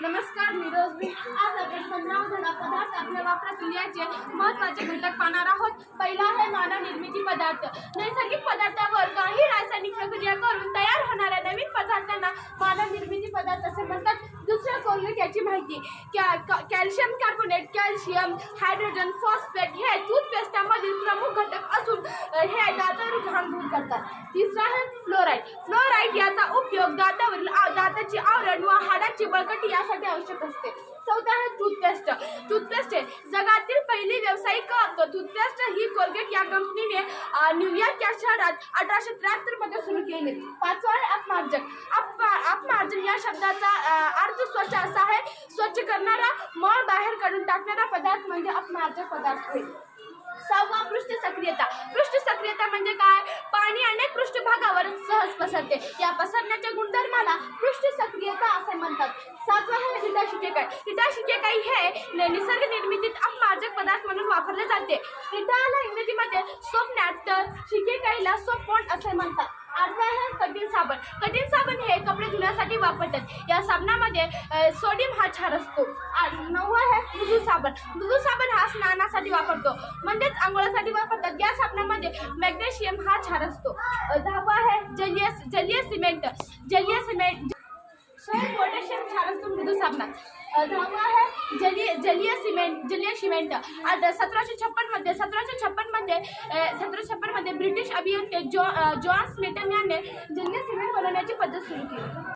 नमस्कार, मी रोजबी. आज आपण 15 धडा पदार्थ आपल्या वापरात लिहायचे महत्त्वाचे घटक पाहणार आहोत. पहिला आहे मानव निर्मिती पदार्थ. नैसर्गिक पदार्थावर काही रासायनिक प्रक्रिया करून तयार होणाऱ्या नवीन पदार्थांना मानव निर्मिती पदार्थ असे म्हणतात. दुसरं कोलगेट याची माहिती. Calcium carbonate, calcium, hydrogen, phosphate हे टूथपेस्टमधील प्रमुख घटक असून हे दातावर घाण दूर करतात. तिसरा आहे फ्लोराईड. फ्लोराईड याचा उपयोग दातावरील दाताची आवरण व हाडाची बळकटी यासाठी आवश्यक असते. चौथा आहे टूथपेस्ट. टूथपेस्ट जगातील पहिली व्यावसायिक टूथपेस्ट ही कोलगेट या कंपनीने न्यूयॉर्क या शहरात 1873 मध्ये सुरू केली. पाचवा आहे अपमार्जक. अपमार्जन या शब्दाचा अर्थ स्वच्छ असा आहे. स्वच्छ करणारा, मळ बाहेर काढून टाकणारा पदार्थ म्हणजे अपमार्जक पदार्थ होय. सहावा पृष्ठ सक्रियता. पृष्ठ सक्रियता म्हणजे काय? पाणी अनेक पृष्ठभागावर सहज पसरते. या पसरण्याच्या गुणधर्माला पृष्ठ सक्रियता असे म्हणतात. सातवा आहे हिटा शिकेकाई. हिटा शिकेकाई हे निसर्ग निर्मितीत अपमार्जक पदार्थ म्हणून वापरले जाते. हिटाला इंग्रजीमध्ये सोप नॅट तर शिकेकाईला सोप पॉन्ड असे म्हणतात. आठवा आहे कठीण साबण. कठीण साबण हे कपडे धुण्यासाठी वापरतात. या साबणामध्ये सोडियम हा क्षार असतो. नववा आहे मृदू साबण. मृदू साबण हा स्नानासाठी वापरतो म्हणजेच आंघोळीसाठी वापरतात. या साबणामध्ये मॅग्नेशियम हा क्षार असतो. दहावा आहे जलीय सिमेंट. जलीय सिमेंट पोटॅशियम क्षार असतो मृदू साबणात. दहावा आहे जलीय सिमेंट. 1756 मध्ये ब्रिटिश अभियंते जॉन स्मिथ यांनी जलीय सिमेंट बनवण्याची पद्धत सुरू केली.